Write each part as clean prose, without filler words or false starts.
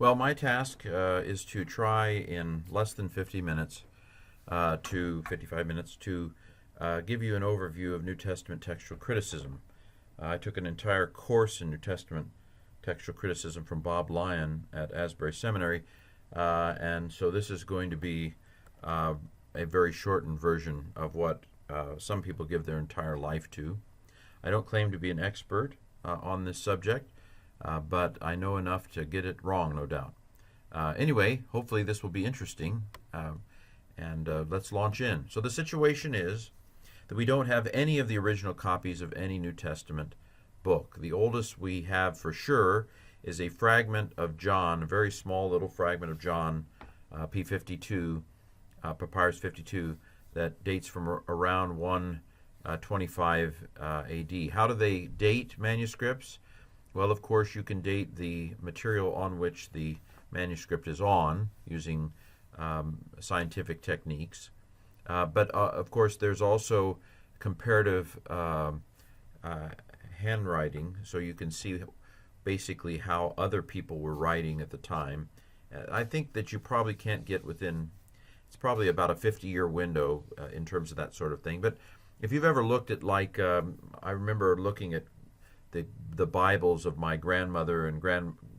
Well, my task is to try in less than 50 minutes to 55 minutes to give you an overview of New Testament textual criticism. I took an entire course in New Testament textual criticism from Bob Lyon at Asbury Seminary, and so this is going to be a very shortened version of what some people give their entire life to. I don't claim to be an expert on this subject, but I know enough to get it wrong, no doubt. Anyway, hopefully this will be interesting, and let's launch in. So the situation is that we don't have any of the original copies of any New Testament book. The oldest we have for sure is a fragment of John, a very small little fragment of John, P52, Papyrus 52, that dates from around 125 AD. How do they date manuscripts? Well, of course, you can date the material on which the manuscript is on using scientific techniques. But of course, there's also comparative handwriting, so you can see basically how other people were writing at the time. I think that you probably can't get within, it's probably about a 50-year window in terms of that sort of thing. But if you've ever looked at, like, I remember looking at the Bibles of my grandmother and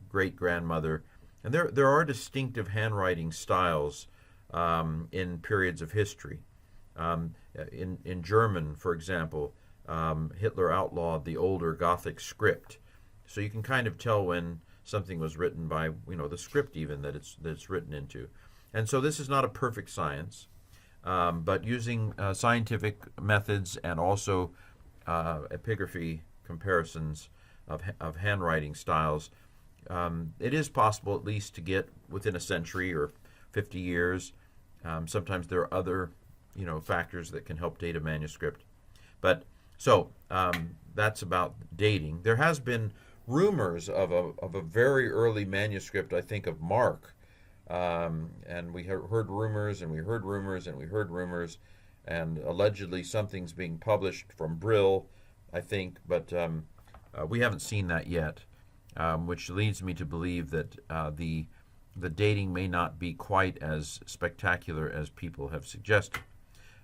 great-grandmother, and there are distinctive handwriting styles in periods of history. In German, for example, Hitler outlawed the older Gothic script, so you can kind of tell when something was written by, the script even that it's written into. And so this is not a perfect science, but using scientific methods and also epigraphy comparisons of handwriting styles, it is possible at least to get within a century or 50 years. Sometimes there are other, factors that can help date a manuscript. But so that's about dating. There has been rumors of a very early manuscript, I think, of Mark. And we heard rumors, and we heard rumors, and we heard rumors, and allegedly something's being published from Brill, I think, but we haven't seen that yet, which leads me to believe that the dating may not be quite as spectacular as people have suggested.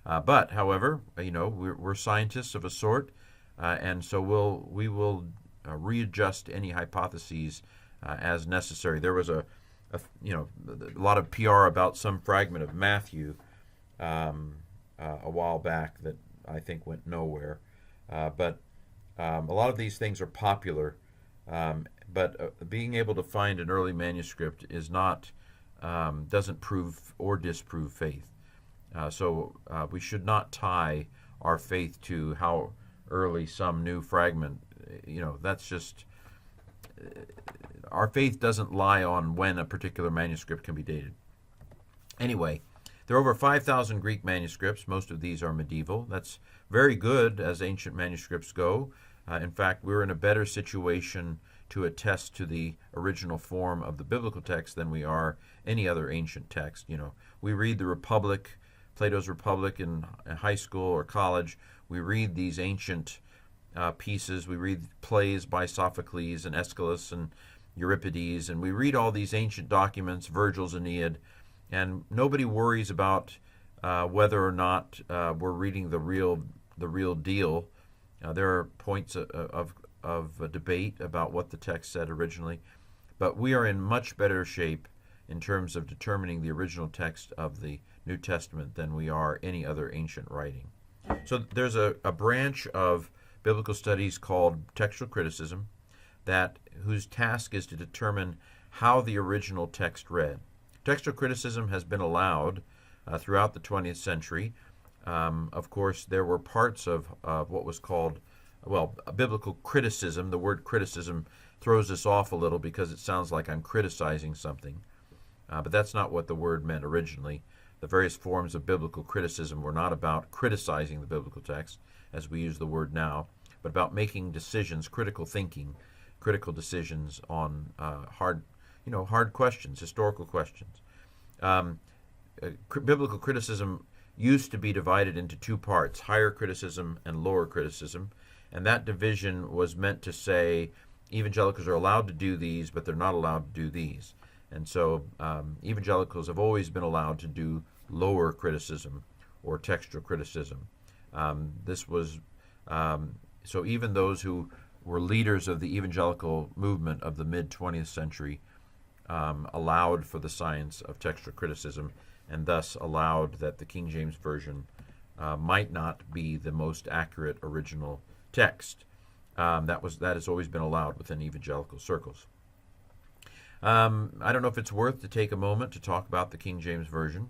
But, however, we're scientists of a sort, and so we will readjust any hypotheses as necessary. There was a lot of PR about some fragment of Matthew a while back that I think went nowhere. But a lot of these things are popular, but being able to find an early manuscript is not doesn't prove or disprove faith. So we should not tie our faith to how early some new fragment. That's just our faith doesn't lie on when a particular manuscript can be dated. Anyway, there are over 5,000 Greek manuscripts. Most of these are medieval. That's very good as ancient manuscripts go. In fact, we're in a better situation to attest to the original form of the biblical text than we are any other ancient text. We read the Republic, Plato's Republic in high school or college. We read these ancient pieces. We read plays by Sophocles and Aeschylus and Euripides, and we read all these ancient documents, Virgil's Aeneid, and nobody worries about whether or not we're reading the real deal. There are points of debate about what the text said originally, but we are in much better shape in terms of determining the original text of the New Testament than we are any other ancient writing. So there's a branch of biblical studies called textual criticism whose task is to determine how the original text read. Textual criticism has been allowed throughout the 20th century. Of course, there were parts of what was called, biblical criticism. The word criticism throws us off a little because it sounds like I'm criticizing something. But that's not what the word meant originally. The various forms of biblical criticism were not about criticizing the biblical text, as we use the word now, but about making decisions, critical thinking, critical decisions on hard questions, historical questions. Biblical criticism used to be divided into two parts, higher criticism and lower criticism, and that division was meant to say evangelicals are allowed to do these, but they're not allowed to do these. And so evangelicals have always been allowed to do lower criticism or textual criticism. This was so even those who were leaders of the evangelical movement of the mid-20th century allowed for the science of textual criticism, and thus allowed that the King James Version might not be the most accurate original text. That has always been allowed within evangelical circles. I don't know if it's worth to take a moment to talk about the King James Version.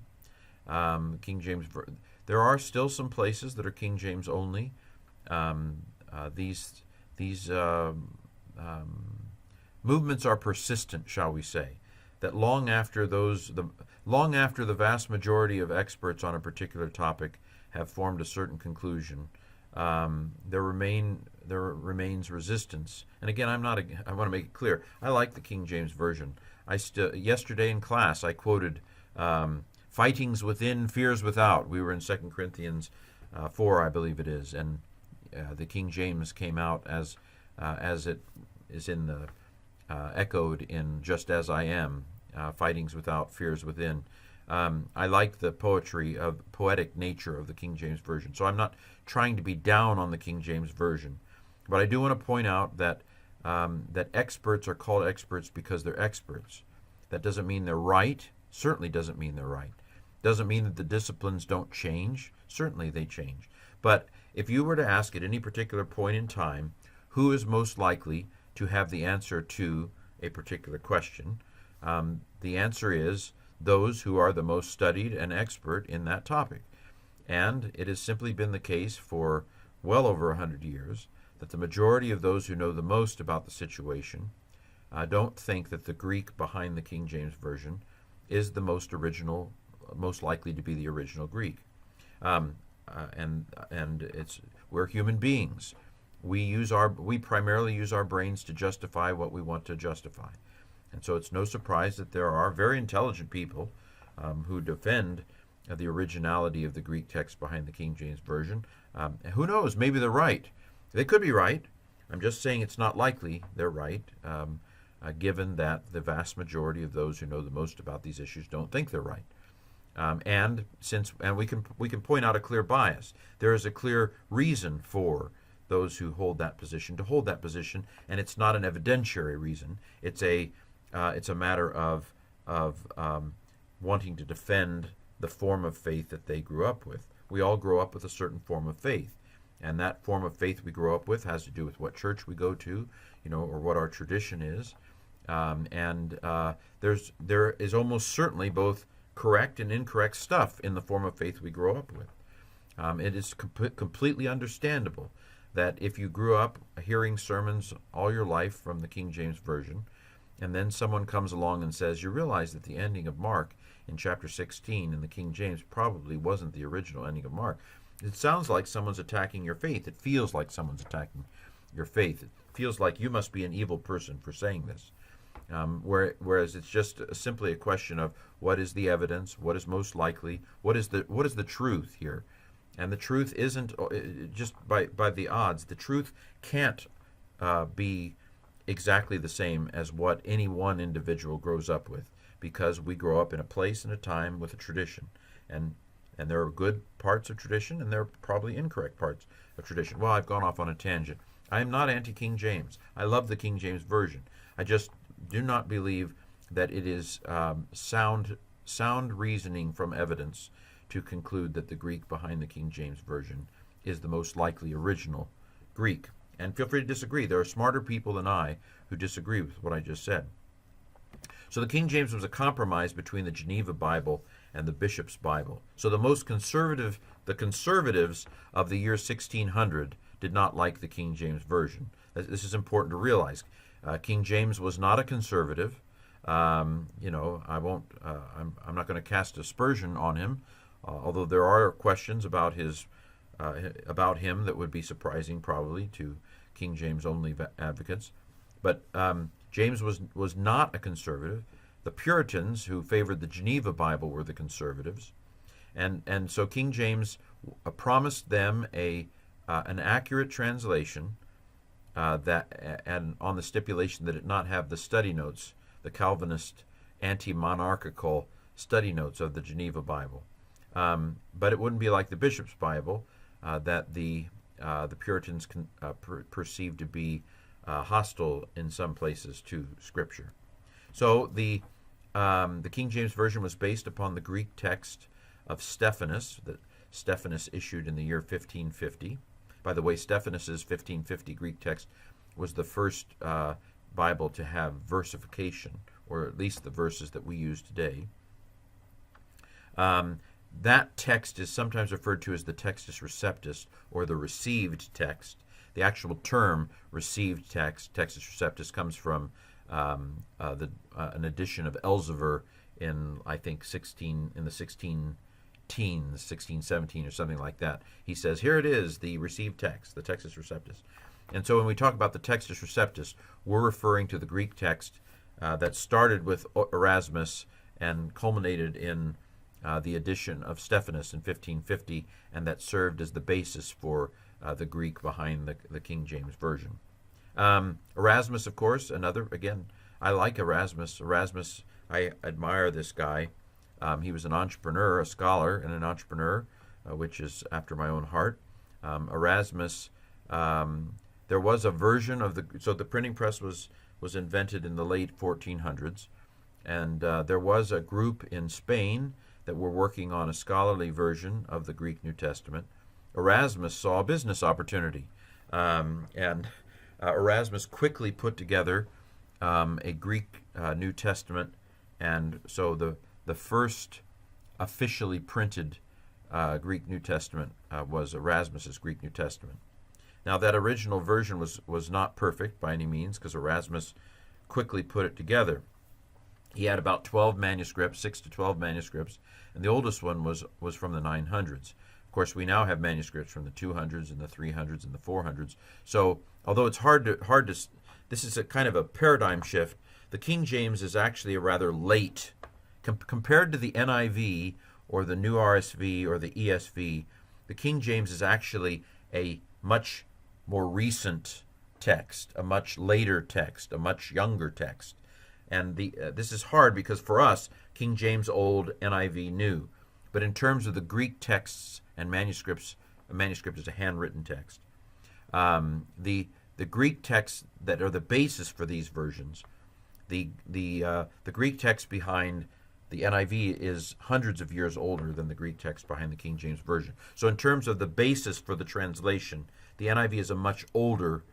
There are still some places that are King James only. These movements are persistent, shall we say, that long after the vast majority of experts on a particular topic have formed a certain conclusion, there remains resistance. And again, I want to make it clear, I like the King James Version. Yesterday in class, I quoted "Fightings within, fears without." We were in 2 Corinthians 4, I believe it is, and the King James came out as it is in the echoed in "Just as I am," "Fightings without, fears within." I like the poetic nature of the King James Version. So I'm not trying to be down on the King James Version, but I do want to point out that that experts are called experts because they're experts. That doesn't mean they're right. Certainly doesn't mean they're right. Doesn't mean that the disciplines don't change. Certainly they change. But if you were to ask at any particular point in time, who is most likely to have the answer to a particular question, the answer is those who are the most studied and expert in that topic. And it has simply been the case for well over 100 years that the majority of those who know the most about the situation don't think that the Greek behind the King James Version is the most original, most likely to be the original Greek. And we're human beings. We primarily use our brains to justify what we want to justify. And so it's no surprise that there are very intelligent people who defend the originality of the Greek text behind the King James Version. Who knows? Maybe they're right. They could be right. I'm just saying it's not likely they're right, given that the vast majority of those who know the most about these issues don't think they're right. And we can point out a clear bias. There is a clear reason for those who hold that position to hold that position, and it's not an evidentiary reason. It's a matter of wanting to defend the form of faith that they grew up with. We all grow up with a certain form of faith, and that form of faith we grow up with has to do with what church we go to, or what our tradition is. There is almost certainly both correct and incorrect stuff in the form of faith we grow up with. It is completely understandable that if you grew up hearing sermons all your life from the King James Version, and then someone comes along and says, you realize that the ending of Mark in chapter 16 in the King James probably wasn't the original ending of Mark. It sounds like someone's attacking your faith. It feels like someone's attacking your faith. It feels like you must be an evil person for saying this. Whereas it's just simply a question of what is the evidence, what is most likely, what is the truth here. And the truth isn't just by the odds. The truth can't be exactly the same as what any one individual grows up with, because we grow up in a place and a time with a tradition. And there are good parts of tradition, and there are probably incorrect parts of tradition. Well, I've gone off on a tangent. I am not anti-King James. I love the King James Version. I just do not believe that it is sound reasoning from evidence to conclude that the Greek behind the King James Version is the most likely original Greek. And feel free to disagree. There are smarter people than I who disagree with what I just said. So the King James was a compromise between the Geneva Bible and the Bishop's Bible. So the conservatives of the year 1600 did not like the King James Version. This is important to realize. King James was not a conservative. I'm not going to cast aspersion on him, although there are questions about him that would be surprising probably to King James only advocates. But James was not a conservative. The Puritans, who favored the Geneva Bible, were the conservatives, and so King James promised them an accurate translation and on the stipulation that it not have the study notes, the Calvinist anti-monarchical study notes of the Geneva Bible. But it wouldn't be like the Bishop's Bible that the Puritans perceived to be hostile in some places to Scripture. So the King James Version was based upon the Greek text of Stephanus that Stephanus issued in the year 1550. By the way, Stephanus's 1550 Greek text was the first Bible to have versification, or at least the verses that we use today. That text is sometimes referred to as the Textus Receptus, or the received text. The actual term received text, Textus Receptus, comes from an edition of Elzevir in, I think, in the 1617 or something like that. He says, here it is, the received text, the Textus Receptus. And so when we talk about the Textus Receptus, we're referring to the Greek text that started with Erasmus and culminated in the edition of Stephanus in 1550, and that served as the basis for the Greek behind the King James Version. Erasmus, of course, again, I like Erasmus. Erasmus, I admire this guy. He was an entrepreneur, a scholar, and an entrepreneur, which is after my own heart. Erasmus, there was a version of so the printing press was invented in the late 1400s, and there was a group in Spain that were working on a scholarly version of the Greek New Testament. Erasmus saw a business opportunity, and Erasmus quickly put together a Greek New Testament, and so the first officially printed Greek New Testament was Erasmus's Greek New Testament. Now, that original version was not perfect by any means, because Erasmus quickly put it together. He had about 12 manuscripts, 6 to 12 manuscripts, and the oldest one was from the 900s. Of course, we now have manuscripts from the 200s and the 300s and the 400s. So, although it's hard to, this is a kind of a paradigm shift. The King James is actually a rather late, compared to the NIV or the New RSV or the ESV. The King James is actually a much more recent text, a much later text, a much younger text. And this is hard because for us, King James Old, NIV New. But in terms of the Greek texts and manuscripts, a manuscript is a handwritten text. The Greek texts that are the basis for these versions, the Greek text behind the NIV is hundreds of years older than the Greek text behind the King James Version. So in terms of the basis for the translation, the NIV is a much older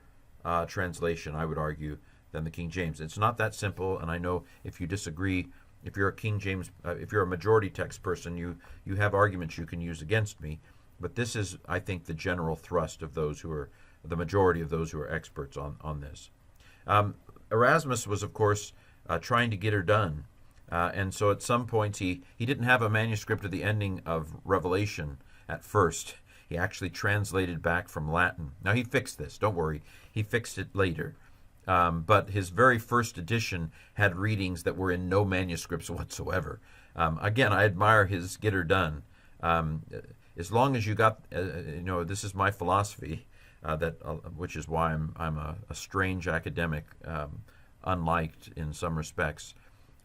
translation, I would argue, than the King James. It's not that simple, and I know if you disagree, if you're a King James, if you're a majority text person, you have arguments you can use against me. But this is, I think, the general thrust of those who are, the majority of those who are experts on this. Erasmus was, of course, trying to get her done. And so at some points he didn't have a manuscript of the ending of Revelation at first. He actually translated back from Latin. Now he fixed this, don't worry. He fixed it later. But his very first edition had readings that were in no manuscripts whatsoever. Again, I admire his get her done. As long as you got, this is my philosophy, which is why I'm a strange academic, unliked in some respects.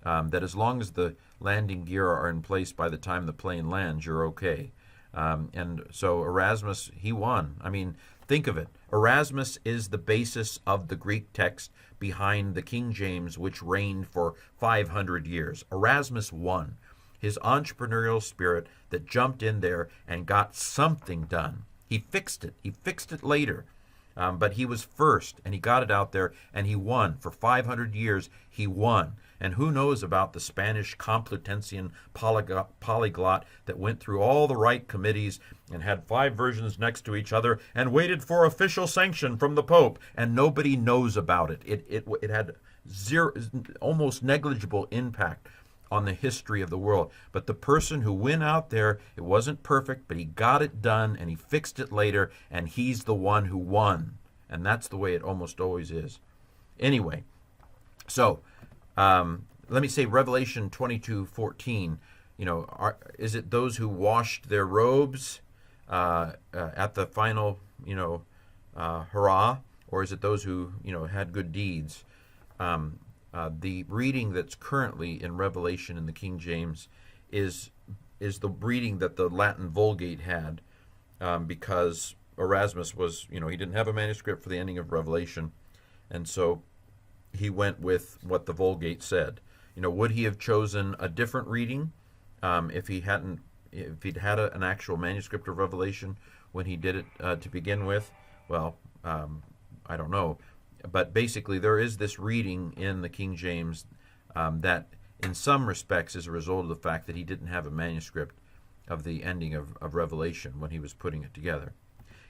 That as long as the landing gear are in place by the time the plane lands, you're okay. And so Erasmus, he won. I mean, think of it. Erasmus is the basis of the Greek text behind the King James, which reigned for 500 years. Erasmus won. His entrepreneurial spirit that jumped in there and got something done. He fixed it. He fixed it later. But he was first, and he got it out there, and he won. For 500 years, he won. And who knows about the Spanish Complutensian polyglot that went through all the right committees and had 5 versions next to each other and waited for official sanction from the Pope, and nobody knows about it. It had zero, almost negligible impact on the history of the world. But the person who went out there, it wasn't perfect, but he got it done, and he fixed it later, and he's the one who won. And that's the way it almost always is. Anyway, so let me say Revelation 22:14. Is it those who washed their robes at the final, hurrah, or is it those who had good deeds? The reading that's currently in Revelation in the King James is the reading that the Latin Vulgate had, because Erasmus was, he didn't have a manuscript for the ending of Revelation, and so he went with what the Vulgate said. Would he have chosen a different reading if he'd had an actual manuscript of Revelation when he did it to begin with? Well, I don't know. But basically, there is this reading in the King James that, in some respects, is a result of the fact that he didn't have a manuscript of the ending of Revelation when he was putting it together.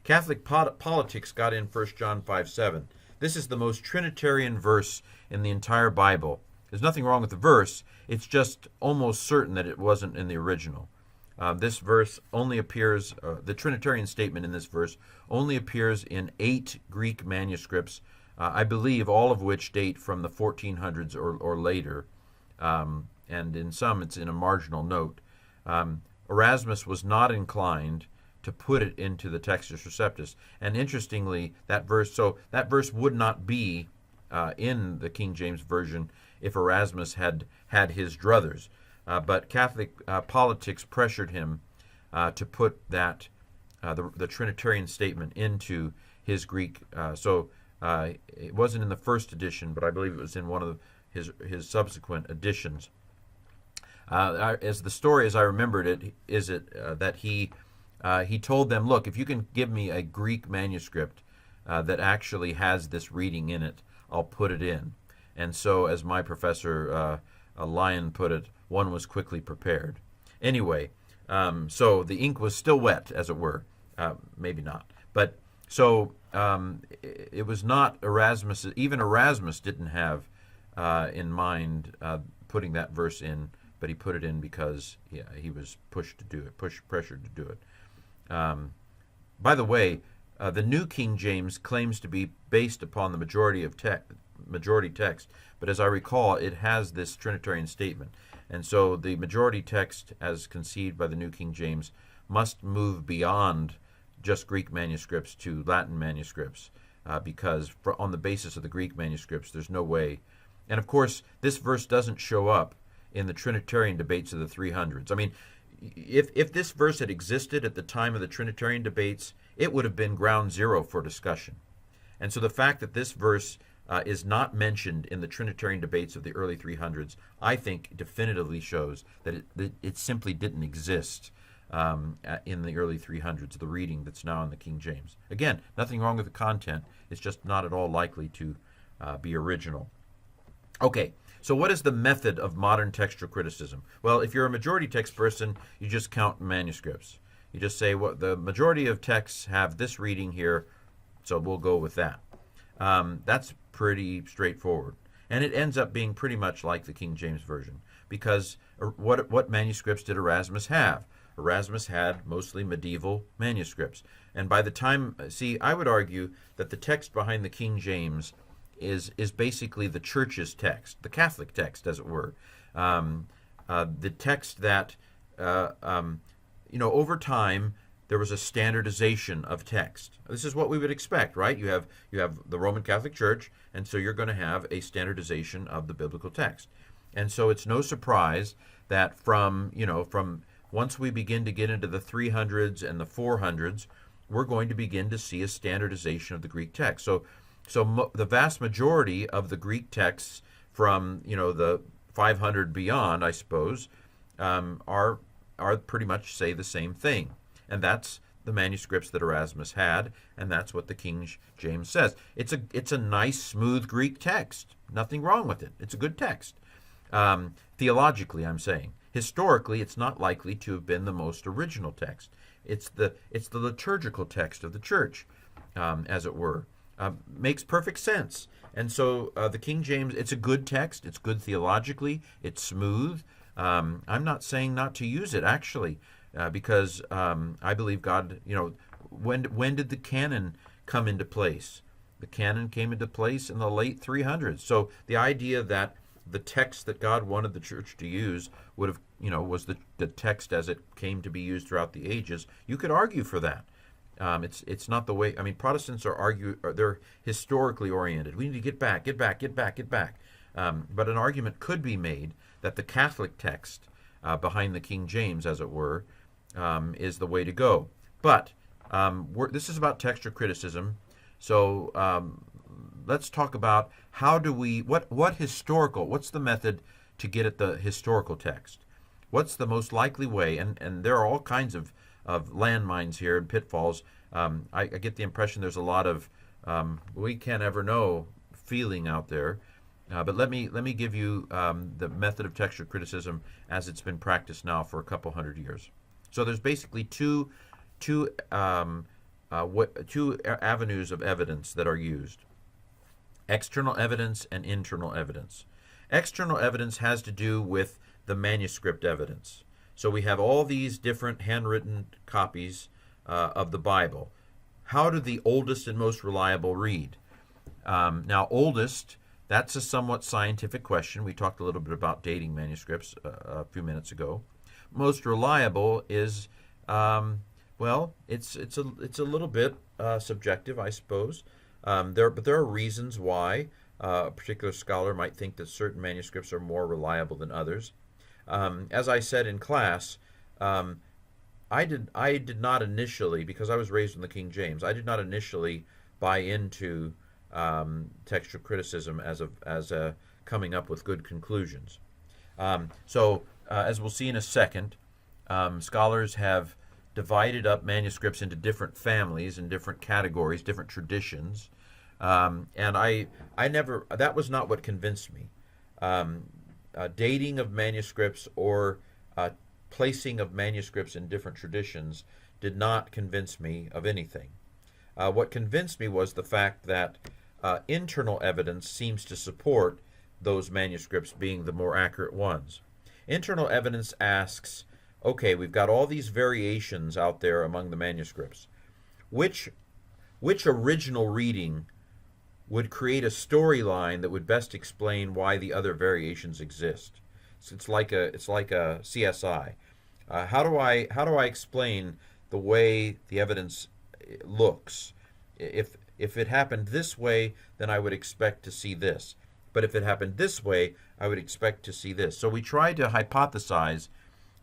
Catholic politics got in 1 John 5:7. This is the most Trinitarian verse in the entire Bible. There's nothing wrong with the verse. It's just almost certain that it wasn't in the original. This verse only appears, the Trinitarian statement in this verse only appears in 8 Greek manuscripts, I believe all of which date from the 1400s or later, and in some it's in a marginal note. Erasmus was not inclined to put it into the Textus Receptus, and interestingly, that verse would not be in the King James Version if Erasmus had his druthers. But Catholic politics pressured him to put that the Trinitarian statement into his Greek. It wasn't in the first edition, but I believe it was in one of his subsequent editions. As the story, as I remembered it, is that he told them, look, if you can give me a Greek manuscript that actually has this reading in it, I'll put it in. And so, as my professor Lyon put it, one was quickly prepared. Anyway, so the ink was still wet, as it were. Maybe not. But so it was not Erasmus. Even Erasmus didn't have in mind putting that verse in, but he put it in because he was pressured to do it. By the way, the New King James claims to be based upon the majority text, but as I recall, it has this Trinitarian statement. And so the majority text, as conceived by the New King James, must move beyond just Greek manuscripts to Latin manuscripts, because on the basis of the Greek manuscripts, there's no way. And of course, this verse doesn't show up in the Trinitarian debates of the 300s. I mean, if this verse had existed at the time of the Trinitarian debates, it would have been ground zero for discussion. And so the fact that this verse is not mentioned in the Trinitarian debates of the early 300s, I think definitively shows that it simply didn't exist in the early 300s, the reading that's now in the King James. Again, nothing wrong with the content. It's just not at all likely to be original. Okay, so what is the method of modern textual criticism? Well, if you're a majority text person, you just count manuscripts. You just say, well, the majority of texts have this reading here, so we'll go with that. That's pretty straightforward. And it ends up being pretty much like the King James Version, because what manuscripts did Erasmus have? Erasmus had mostly medieval manuscripts. And by the time, I would argue that the text behind the King James is basically the church's text, the Catholic text, as it were. The text that, over time, there was a standardization of text. This is what we would expect, right? You have the Roman Catholic Church, and so you're going to have a standardization of the biblical text. And so it's no surprise that from once we begin to get into the 300s and the 400s, we're going to begin to see a standardization of the Greek text. So the vast majority of the Greek texts from the 500 beyond, I suppose, are pretty much say the same thing. And that's the manuscripts that Erasmus had, and that's what the King James says. It's a nice, smooth Greek text. Nothing wrong with it. It's a good text. Theologically, I'm saying. Historically, it's not likely to have been the most original text. It's the liturgical text of the church, as it were. Makes perfect sense. And so the King James, it's a good text. It's good theologically. It's smooth. I'm not saying not to use it, actually. Because I believe God, when did the canon come into place? The canon came into place in the late 300s. So the idea that the text that God wanted the church to use would have, was the text as it came to be used throughout the ages. You could argue for that. It's not the way. I mean, Protestants they're historically oriented. We need to get back. But an argument could be made that the Catholic text behind the King James, as it were, is the way to go. But this is about textual criticism, so let's talk about how do we, what's the method to get at the historical text? What's the most likely way? And there are all kinds of landmines here and pitfalls. I get the impression there's a lot of we can't ever know feeling out there. But let me give you the method of textual criticism as it's been practiced now for a couple hundred years. So there's basically two avenues of evidence that are used: external evidence and internal evidence. External evidence has to do with the manuscript evidence. So we have all these different handwritten copies of the Bible. How do the oldest and most reliable read? Now, oldest, that's a somewhat scientific question. We talked a little bit about dating manuscripts a few minutes ago. Most reliable is, well, it's a little bit subjective, I suppose. But there are reasons why a particular scholar might think that certain manuscripts are more reliable than others. As I said in class, I did not initially, because I was raised in the King James, I did not initially buy into textual criticism as a coming up with good conclusions. So as we'll see in a second, scholars have divided up manuscripts into different families and different categories, different traditions, and I never, that was not what convinced me. Dating of manuscripts or placing of manuscripts in different traditions did not convince me of anything. What convinced me was the fact that internal evidence seems to support those manuscripts being the more accurate ones. Internal evidence asks, okay, we've got all these variations out there among the manuscripts. Which original reading would create a storyline that would best explain why the other variations exist? So it's like a CSI. How do I explain the way the evidence looks? If it happened this way, then I would expect to see this. But if it happened this way, I would expect to see this. So we try to hypothesize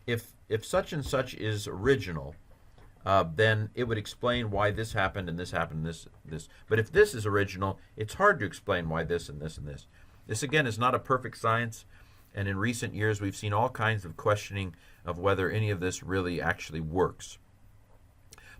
if such and such is original, then it would explain why this happened and this happened and this. But if this is original, it's hard to explain why this and this and this. This, again, is not a perfect science, and in recent years we've seen all kinds of questioning of whether any of this really actually works.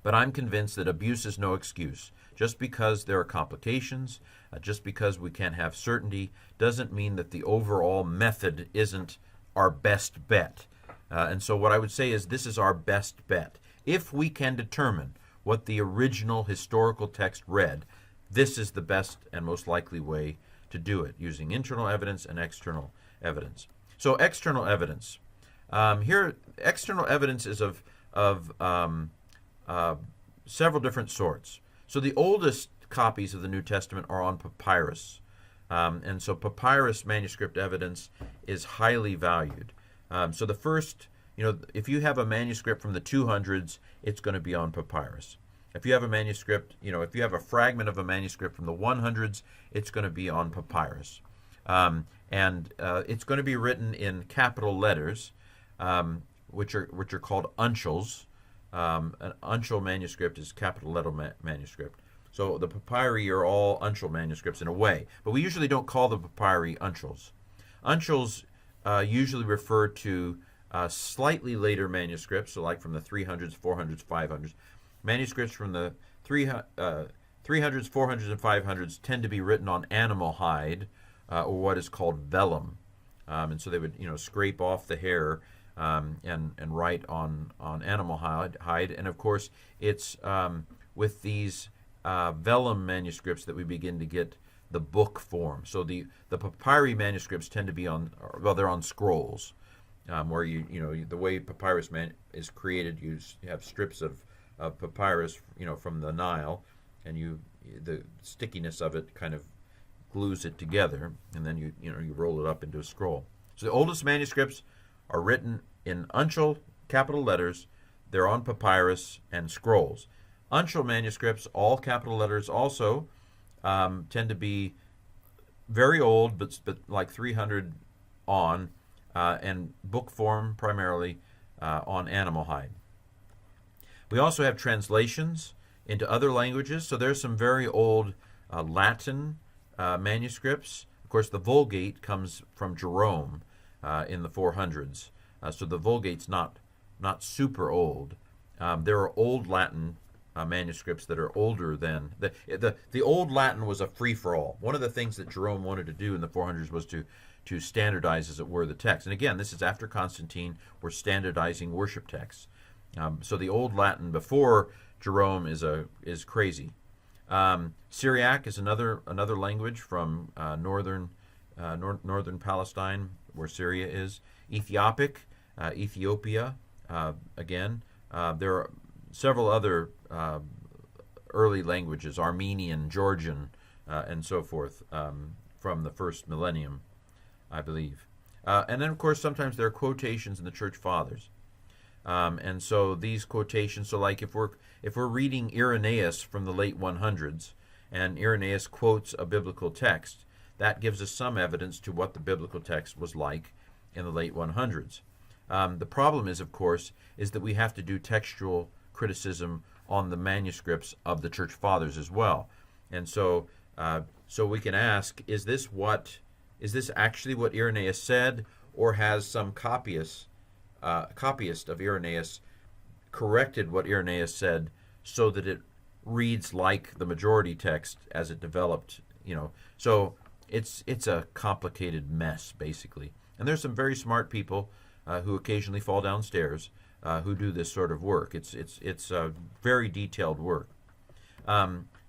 But I'm convinced that abuse is no excuse. Just because there are complications, just because we can't have certainty, doesn't mean that the overall method isn't our best bet. And so what I would say is this is our best bet. If we can determine what the original historical text read, this is the best and most likely way to do it, using internal evidence and external evidence. So external evidence. Here, external evidence is of several different sorts. So the oldest copies of the New Testament are on papyrus. And so papyrus manuscript evidence is highly valued. So the first, if you have a manuscript from the 200s, it's going to be on papyrus. If you have a manuscript, if you have a fragment of a manuscript from the 100s, it's going to be on papyrus. And it's going to be written in capital letters, which are called uncials. An uncial manuscript is capital letter manuscript. So the papyri are all uncial manuscripts in a way, but we usually don't call the papyri uncials. Uncials usually refer to slightly later manuscripts, so like from the 300s, 400s, 500s. Manuscripts from the 300s, 400s, and 500s tend to be written on animal hide, or what is called vellum. And so they would, scrape off the hair and write on animal hide. And of course, it's with these vellum manuscripts that we begin to get the book form. So the papyri manuscripts tend to be they're on scrolls, where the way papyrus is created, you have strips of papyrus, from the Nile, and the stickiness of it kind of glues it together, and then you roll it up into a scroll. So the oldest manuscripts are written in uncial capital letters. They're on papyrus and scrolls. Uncial manuscripts, all capital letters, also tend to be very old, but like 300 on, and book form primarily on animal hide. We also have translations into other languages. So there's some very old Latin manuscripts. Of course, the Vulgate comes from Jerome in the 400s. So the Vulgate's not super old. There are old Latin manuscripts that are older than the old Latin was a free for all. One of the things that Jerome wanted to do in the 400s was to standardize, as it were, the text. And again, this is after Constantine. We're standardizing worship texts. So the old Latin before Jerome is crazy. Syriac is another language from northern Palestine, where Syria is. Ethiopic, Ethiopia. Again, there are several other early languages: Armenian, Georgian, and so forth, from the first millennium, I believe. And then, of course, sometimes there are quotations in the Church Fathers. And so these quotations, so like if we're reading Irenaeus from the late 100s, and Irenaeus quotes a biblical text, that gives us some evidence to what the biblical text was like in the late 100s. The problem is, of course, is that we have to do textual criticism on the manuscripts of the Church Fathers as well. And so we can ask, is this actually what Irenaeus said, or has some copyist of Irenaeus corrected what Irenaeus said so that it reads like the majority text as it developed? So it's a complicated mess, basically. And there's some very smart people who occasionally fall downstairs who do this sort of work. It's very detailed work.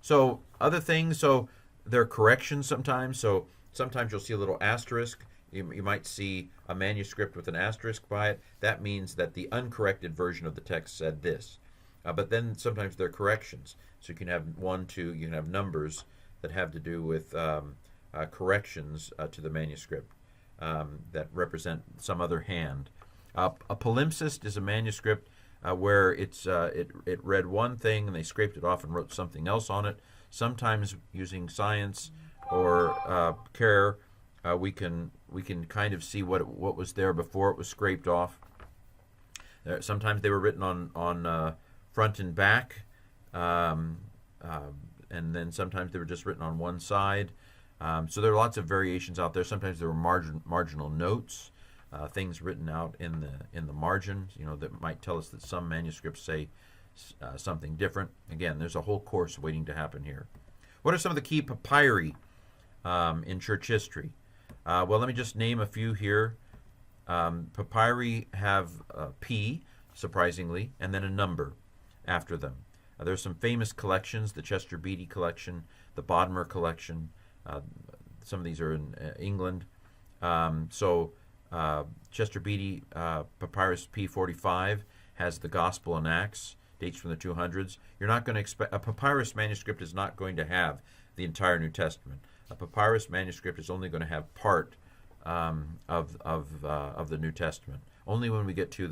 So other things, so there are corrections sometimes. So sometimes you'll see a little asterisk. You might see a manuscript with an asterisk by it. That means that the uncorrected version of the text said this. But then sometimes there are corrections. So you can have 1, 2, you can have numbers that have to do with corrections to the manuscript that represent some other hand. A palimpsest is a manuscript where it read one thing and they scraped it off and wrote something else on it. Sometimes using science or care, we can kind of see what was there before it was scraped off. Sometimes they were written on front and back, and then sometimes they were just written on one side. So there are lots of variations out there. Sometimes there were marginal notes, things written out in the margin, that might tell us that some manuscripts say something different. Again, there's a whole course waiting to happen here. What are some of the key papyri in church history? Well, let me just name a few here. Papyri have P, surprisingly, and then a number after them. There's some famous collections: the Chester Beatty collection, the Bodmer collection. Some of these are in England. Chester Beatty Papyrus P45 has the Gospel and Acts, dates from the 200s. You're not going to expect a papyrus manuscript is not going to have the entire New Testament. A papyrus manuscript is only going to have part of the New Testament. Only when we get to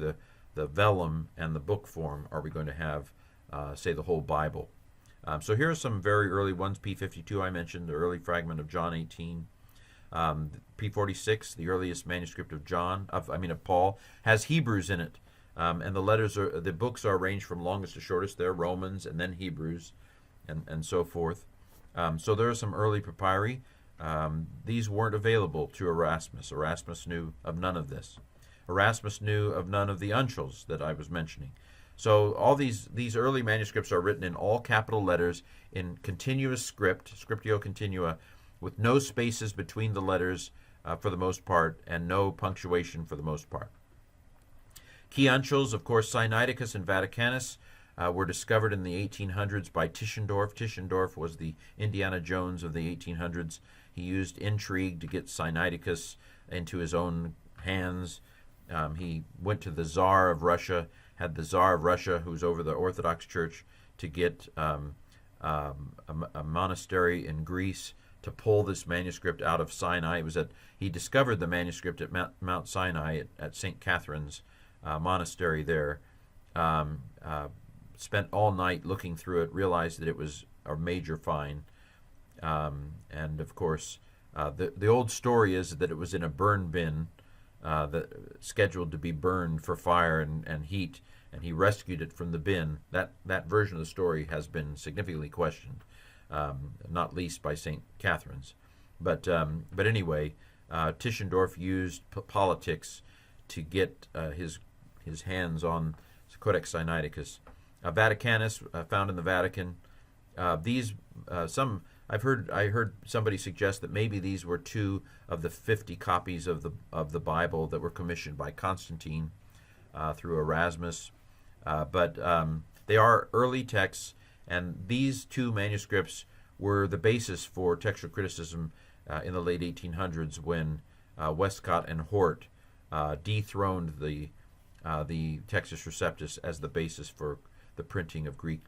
the vellum and the book form are we going to have, say, the whole Bible. So here are some very early ones. P52 I mentioned, the early fragment of John 18. P46, the earliest manuscript of Paul, has Hebrews in it, and the books are arranged from longest to shortest. They're Romans and then Hebrews, and so forth. So there are some early papyri. These weren't available to Erasmus. Erasmus knew of none of this. Erasmus knew of none of the uncials that I was mentioning. So all these early manuscripts are written in all capital letters in continuous script, scriptio continua, with no spaces between the letters for the most part, and no punctuation for the most part. Key uncials, of course, Sinaiticus and Vaticanus were discovered in the 1800s by Tischendorf. Tischendorf was the Indiana Jones of the 1800s. He used intrigue to get Sinaiticus into his own hands. He went to the Tsar of Russia, had the Tsar of Russia, who's over the Orthodox Church, to get a monastery in Greece to pull this manuscript out of Sinai. He discovered the manuscript at Mount Sinai at St. Catherine's monastery there. Spent all night looking through it, realized that it was a major find, and of course The old story is that it was in a burn bin scheduled to be burned for fire and heat, and he rescued it from the bin. That version of the story has been significantly questioned, not least by St. Catherine's. But anyway, Tischendorf used politics to get his hands on Codex Sinaiticus. Vaticanus, found in the Vatican. I heard somebody suggest that maybe these were 2 of the 50 copies of the Bible that were commissioned by Constantine through Erasmus. But they are early texts, and these 2 manuscripts were the basis for textual criticism in the late 1800s when Westcott and Hort dethroned the Textus Receptus as the basis for the printing of Greek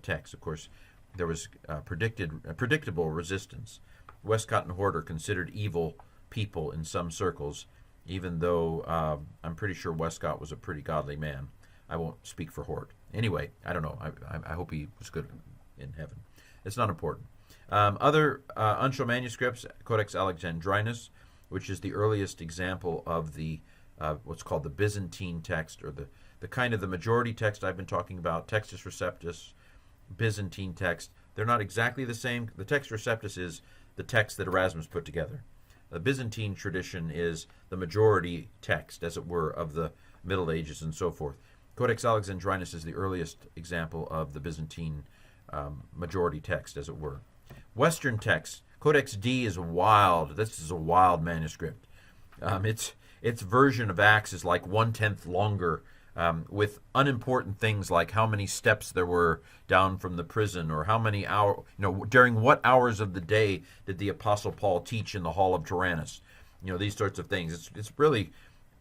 texts. Of course, there was predictable resistance. Westcott and Hort are considered evil people in some circles, even though I'm pretty sure Westcott was a pretty godly man. I won't speak for Hort. Anyway, I don't know. I hope he was good in heaven. It's not important. Other uncial manuscripts, Codex Alexandrinus, which is the earliest example of the what's called the Byzantine text, or the kind of the majority text I've been talking about, Textus Receptus, Byzantine text. They're not exactly the same. The Textus Receptus is the text that Erasmus put together. The Byzantine tradition is the majority text, as it were, of the Middle Ages and so forth. Codex Alexandrinus is the earliest example of the Byzantine majority text, as it were. Western text, Codex D is wild. This is a wild manuscript. Its version of Acts is like 1/10 longer, with unimportant things like how many steps there were down from the prison, or how many hours, during what hours of the day did the Apostle Paul teach in the hall of Tyrannus. These sorts of things. It's really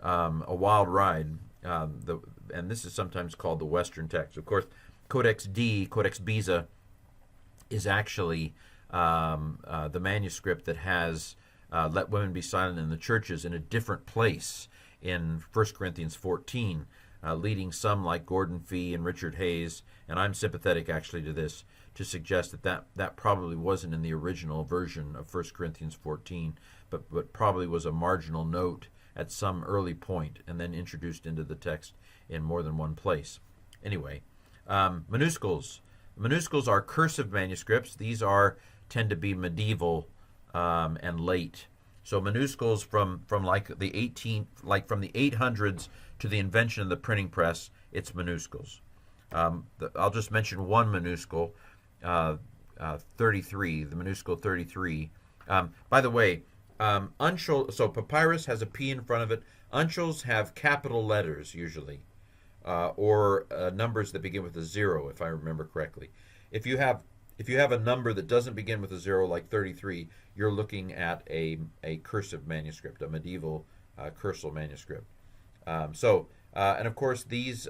a wild ride, and this is sometimes called the Western text. Of course, Codex D, Codex Beza, is actually the manuscript that has let women be silent in the churches in a different place in 1 Corinthians 14, leading some like Gordon Fee and Richard Hayes, and I'm sympathetic actually to this, to suggest that probably wasn't in the original version of 1 Corinthians 14, but probably was a marginal note at some early point and then introduced into the text in more than one place. Anyway, minuscules. Minuscules are cursive manuscripts. These tend to be medieval and late. So minuscules from like the 800s to the invention of the printing press, it's minuscules. I'll just mention one minuscule, 33, the minuscule 33. By the way, uncial, so papyrus has a P in front of it. Uncials have capital letters usually, or numbers that begin with a 0, if I remember correctly. If you have a number that doesn't begin with a 0, like 33, you're looking at a cursive manuscript, a medieval cursal manuscript. And of course, these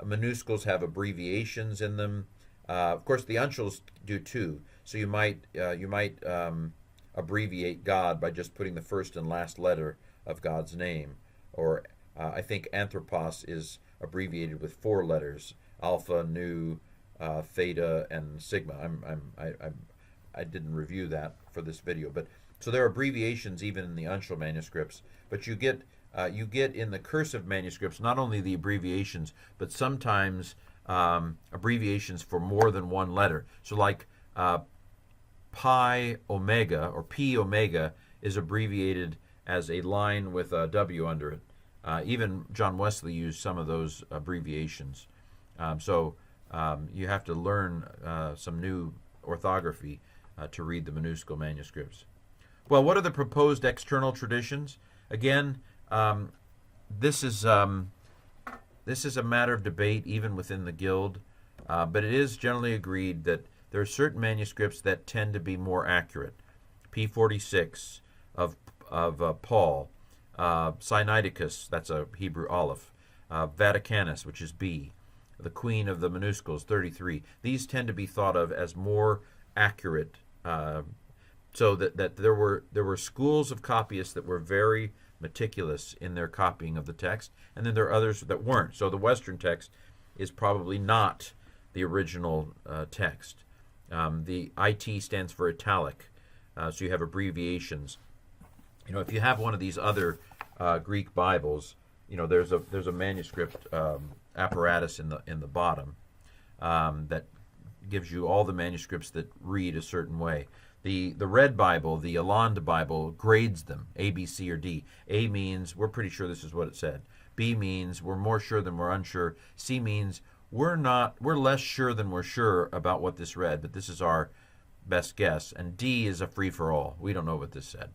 minuscules have abbreviations in them. Of course, the uncials do too. So you might abbreviate God by just putting the first and last letter of God's name. Or I think anthropos is abbreviated with 4 letters: alpha, nu, theta, and sigma. I didn't review that for this video, but so there are abbreviations even in the uncial manuscripts. But you get in the cursive manuscripts not only the abbreviations, but sometimes abbreviations for more than one letter. So like pi omega or p omega is abbreviated as a line with a W under it. Even John Wesley used some of those abbreviations. You have to learn some new orthography to read the minuscule manuscripts. Well, what are the proposed external traditions? Again, this is a matter of debate even within the guild, but it is generally agreed that there are certain manuscripts that tend to be more accurate. P46 of Paul, Sinaiticus, that's a Hebrew aleph, Vaticanus, which is B, the Queen of the minuscules, 33. These tend to be thought of as more accurate, so that there were schools of copyists that were very meticulous in their copying of the text, and then there are others that weren't. So the Western text is probably not the original text. The IT stands for italic. So you have abbreviations. If you have one of these other Greek Bibles, there's a manuscript apparatus in the bottom that gives you all the manuscripts that read a certain way. The Red Bible, the Alond Bible, grades them, A, B, C, or D. A means we're pretty sure this is what it said. B means we're more sure than we're unsure. C means we're less sure than we're sure about what this read, but this is our best guess. And D is a free-for-all. We don't know what this said.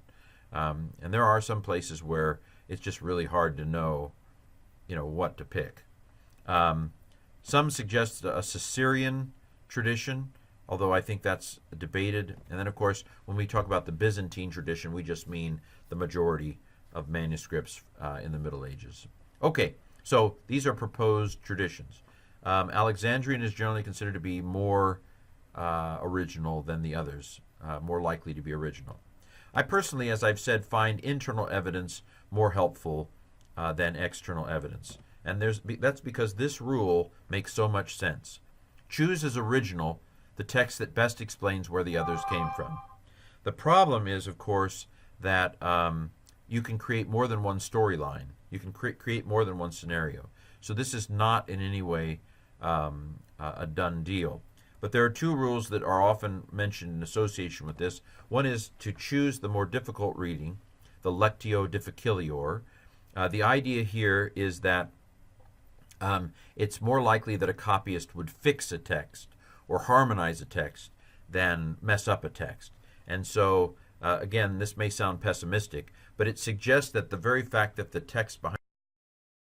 And there are some places where it's just really hard to know, what to pick. Some suggest a Caesarean tradition, although I think that's debated. And then, of course, when we talk about the Byzantine tradition, we just mean the majority of manuscripts in the Middle Ages. Okay, so these are proposed traditions. Alexandrian is generally considered to be more original than the others, more likely to be original. I personally, as I've said, find internal evidence more helpful than external evidence. And that's because this rule makes so much sense. Choose as original the text that best explains where the others came from. The problem is, of course, that you can create more than one storyline. You can create more than one scenario. So this is not in any way a done deal. But there are two rules that are often mentioned in association with this. One is to choose the more difficult reading, the lectio difficilior. The idea here is that it's more likely that a copyist would fix a text or harmonize a text than mess up a text. And so, again, this may sound pessimistic, but it suggests that the very fact that the text behind